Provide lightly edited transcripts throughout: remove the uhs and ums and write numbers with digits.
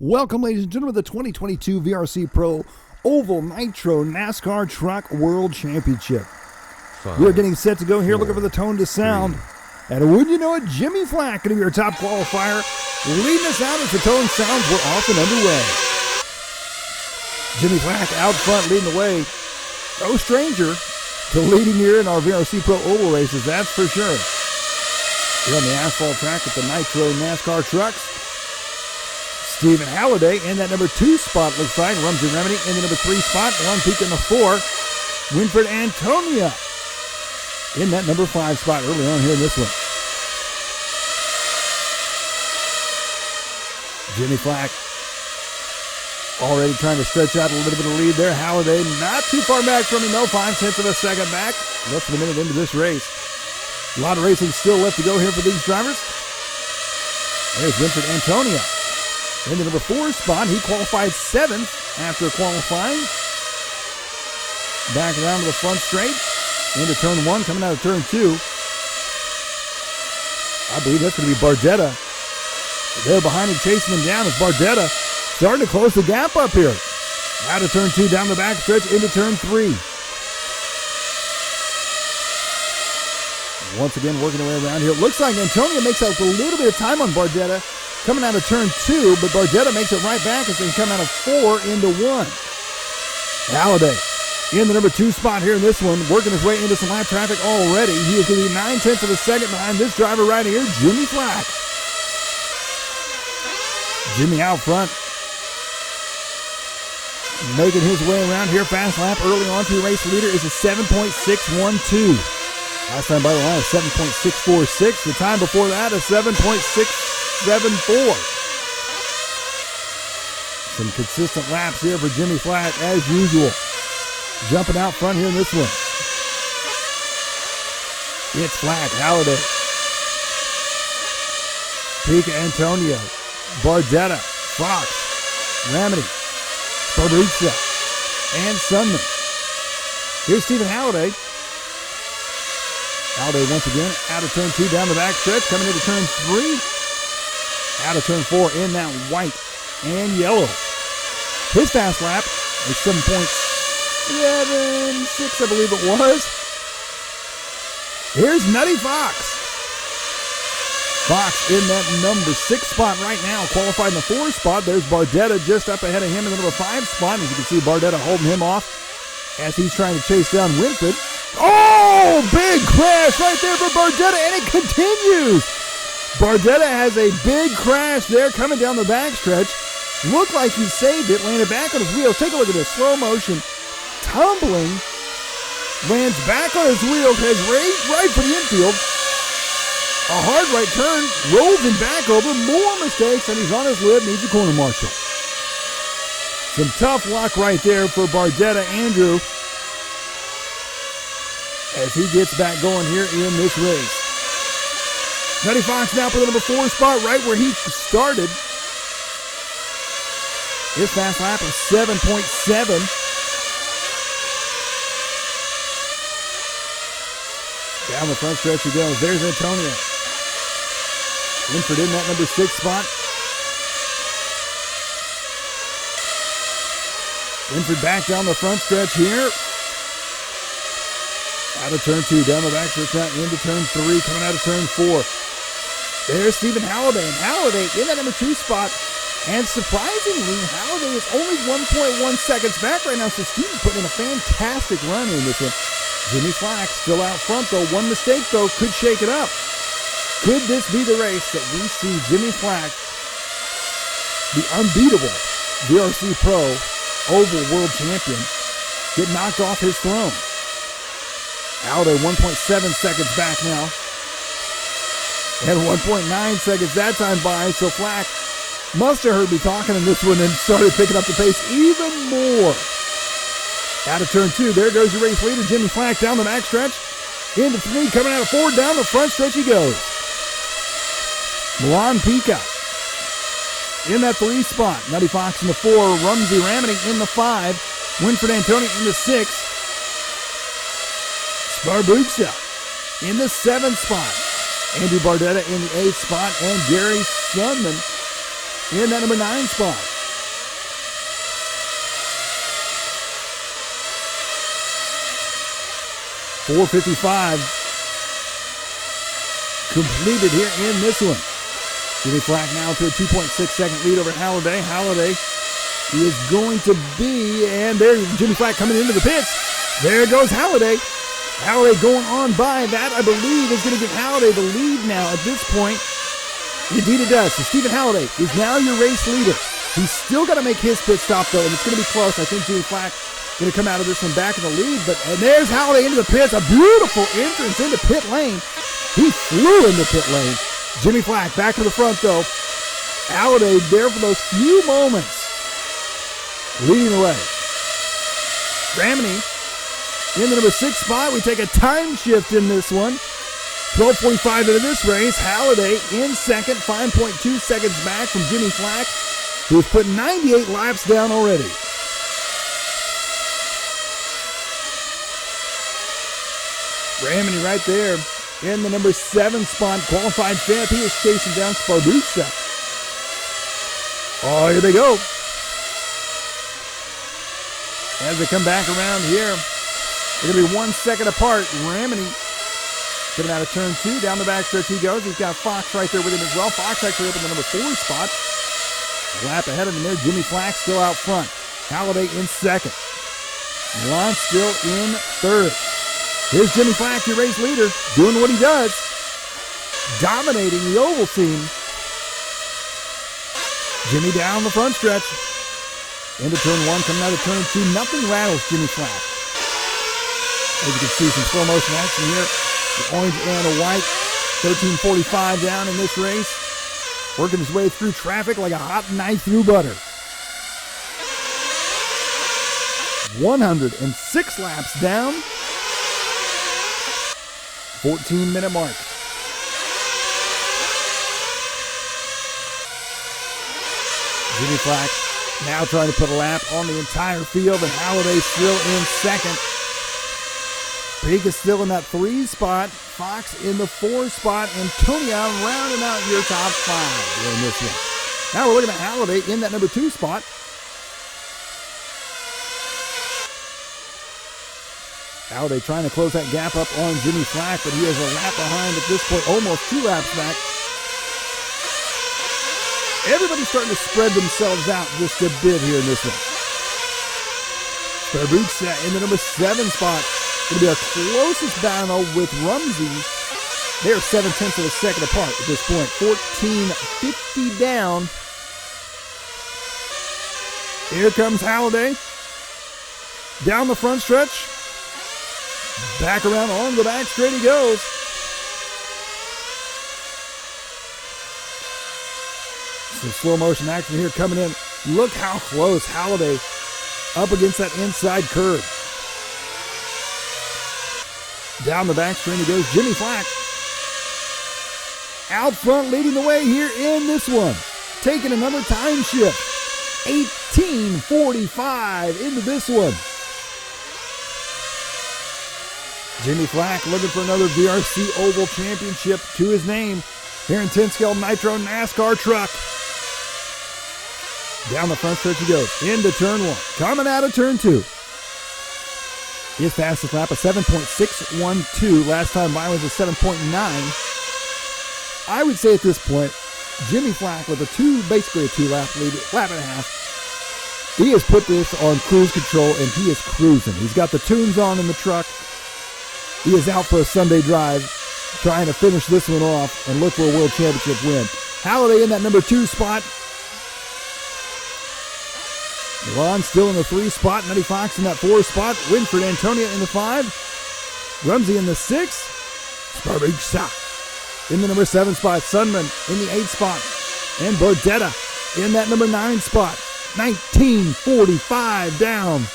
Welcome, ladies and gentlemen, to the 2022 VRC-Pro Oval Nitro NASCAR Truck World Championship. We're getting set to go here, looking for the tone to sound. And wouldn't you know it, Jimmy Flack going to be our top qualifier, leading us out as the tone sounds were off and underway. Jimmy Flack out front leading the way. No stranger to leading here in our VRC-Pro Oval races, that's for sure. Here on the asphalt track with the Nitro NASCAR trucks. Stephen Halliday in that number 2 spot, looks like. Rumsey Remedy in the number 3 spot. One peak in the 4. Winfred Antonia in that number 5 spot early on here in this one. Jimmy Flack already trying to stretch out a little bit of lead there. Halliday not too far back from him, though. 5/10 of a second back. Less than a minute into this race. A lot of racing still left to go here for these drivers. There's Winfred Antonia in the number 4 spot. He qualified 7th after qualifying. Back around to the front straight. Into turn 1, coming out of turn 2. I believe that's going to be Bardetta. They're behind him, chasing him down as Bardetta starting to close the gap up here. Out of turn 2, down the back stretch, into turn 3. Once again, working their way around here. It looks like Antonia makes up a little bit of time on Bardetta coming out of turn 2, but Bardetta makes it right back as they come out of 4 into 1. Halliday in the number 2 spot here in this one, working his way into some lap traffic already. He is going to be 9/10 of a second behind this driver right here, Jimmy Flack. Jimmy out front, making his way around here. Fast lap early on to the race leader is a 7.612. Last time by the line is 7.646. The time before that is 7.674. Some consistent laps here for Jimmy Flack as usual. Jumping out front here in this one. It's Flack, Halliday, Pika Antonio, Bardetta, Fox, Ramity, Sparbuccia, and Sunman. Here's Stephen Halliday. Halliday once again out of turn 2 down the back stretch, coming into turn 3. Out of turn 4 in that white and yellow. His fast lap is 7.76, I believe it was. Here's Nutty Fox. Fox in that number 6 spot right now, qualified in the 4 spot. There's Bardetta just up ahead of him in the number 5 spot. As you can see, Bardetta holding him off as he's trying to chase down Winfred. Oh, big crash right there for Bardetta, and it continues. Bardetta has a big crash there coming down the backstretch. Looked like he saved it, landed back on his wheels. Take a look at this, slow motion, tumbling, lands back on his wheels, heads right for the infield. A hard right turn, rolls him back over, more mistakes, and he's on his lid, needs a corner marshal. Some tough luck right there for Bardetta Andrew as he gets back going here in this race. Nutty Fox now for the number 4 spot, right where he started. His fast lap is 7.7. Down the front stretch he goes. There's Antonio. Winfred in that number 6 spot. Winfred back down the front stretch here. Out of turn 2, down the back stretch now into turn 3, coming out of turn 4. There's Stephen Halliday, and Halliday in that number 2 spot. And surprisingly, Halliday is only 1.1 seconds back right now, so Stephen's putting in a fantastic run in this one. Jimmy Flack still out front, though. One mistake, though, could shake it up. Could this be the race that we see Jimmy Flack, the unbeatable VRC-Pro Oval World Champion, get knocked off his throne? Halliday 1.7 seconds back now. And 1.9 seconds that time by, so Flack must have heard me talking in this one and started picking up the pace even more. Out of turn 2, there goes your race leader, Jimmy Flack, down the back stretch. Into 3, coming out of 4, down the front stretch he goes. Milan Pika in that 3 spot. Nutty Fox in the 4, Rumsey Ramity in the 5, Winfred Antonia in the 6, Sparbuccia in the 7 spot. Andrew Bardetta in the 8th spot, and Gary Sunman in that number 9 spot. .455 completed here in this one. Jimmy Flack now to a 2.6-second lead over Halliday. Halliday is going to be, and there's Jimmy Flack coming into the pits. There goes Halliday. Halliday going on by. That, I believe, is going to give Halliday the lead now at this point. Indeed it does. So Stephen Halliday is now your race leader. He's still got to make his pit stop, though, and it's going to be close. I think Jimmy Flack going to come out of this one back in the lead, and there's Halliday into the pits. A beautiful entrance into pit lane. He flew into pit lane. Jimmy Flack back to the front, though. Halliday there for those few moments, leading the way. Ramney in the number 6 spot. We take a time shift in this one. 12:45 into this race. Halliday in second, 5.2 seconds back from Jimmy Flack, who's put 98 laps down already. Ramney right there in the number 7 spot, qualified 5th. He is chasing down Sparbucha. Oh, here they go. As they come back around here, they're going to be 1 second apart. Ramney coming out of turn 2. Down the backstretch he goes. He's got Fox right there with him as well. Fox actually up in the number 4 spot. A lap ahead of him there. Jimmy Flack still out front. Halliday in second. Milan still in third. Here's Jimmy Flack, your race leader, doing what he does, dominating the oval scene. Jimmy down the front stretch. Into turn 1, coming out of turn 2. Nothing rattles Jimmy Flack. As you can see, some slow motion action here. The orange and a white. 13:45 down in this race. Working his way through traffic like a hot knife through butter. 106 laps down. 14-minute mark. Jimmy Flack now trying to put a lap on the entire field, and Halliday still in second. Peak is still in that 3 spot. Fox in the 4 spot. Antonia rounding out your top 5 in this one. Now we're looking at Halliday in that number 2 spot. Halliday trying to close that gap up on Jimmy Flack, but he is a lap behind at this point, almost 2 laps back. Everybody's starting to spread themselves out just a bit here in this one. Sparbucha in the number 7 spot. Going to be our closest battle with Rumsey. They're 0.7 of a second apart at this point. 14:50 down. Here comes Halliday. Down the front stretch. Back around on the back straight he goes. Some slow motion action here coming in. Look how close Halliday up against that inside curve. Down the back straight he goes. Jimmy Flack out front leading the way here in this one. Taking another time shift. 18:45 into this one. Jimmy Flack looking for another VRC Oval Championship to his name here in 10-scale Nitro NASCAR truck. Down the front stretch he goes. Into turn 1. Coming out of turn 2. His fastest lap, a 7.612. Last time by was a 7.9. I would say at this point, Jimmy Flack with basically a 2-lap lead, lap and a half. He has put this on cruise control and he is cruising. He's got the tunes on in the truck. He is out for a Sunday drive, trying to finish this one off and look for a World Championship win. Halliday in that number 2 spot. Milan still in the 3 spot. Nutty Fox in that 4 spot. Winford Antonia in the 5. Rumsey in the 6. Sparbucha in the number 7 spot. Sunman in the 8 spot. And Bordetta in that number 9 spot. 19:45 down.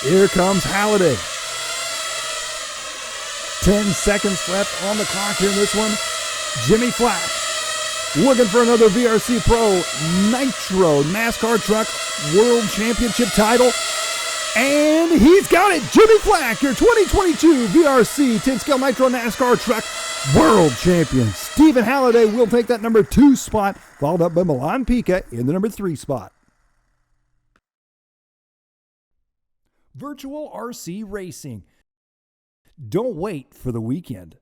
Here comes Halliday. 10 seconds left on the clock here in this one. Jimmy Flack looking for another VRC-Pro Nitro NASCAR Truck World Championship title. And he's got it. Jimmy Flack, your 2022 VRC 10-scale Nitro NASCAR Truck World Champions. Stephen Halliday will take that number 2 spot, followed up by Milan Pica in the number 3 spot. Virtual RC Racing. Don't wait for the weekend.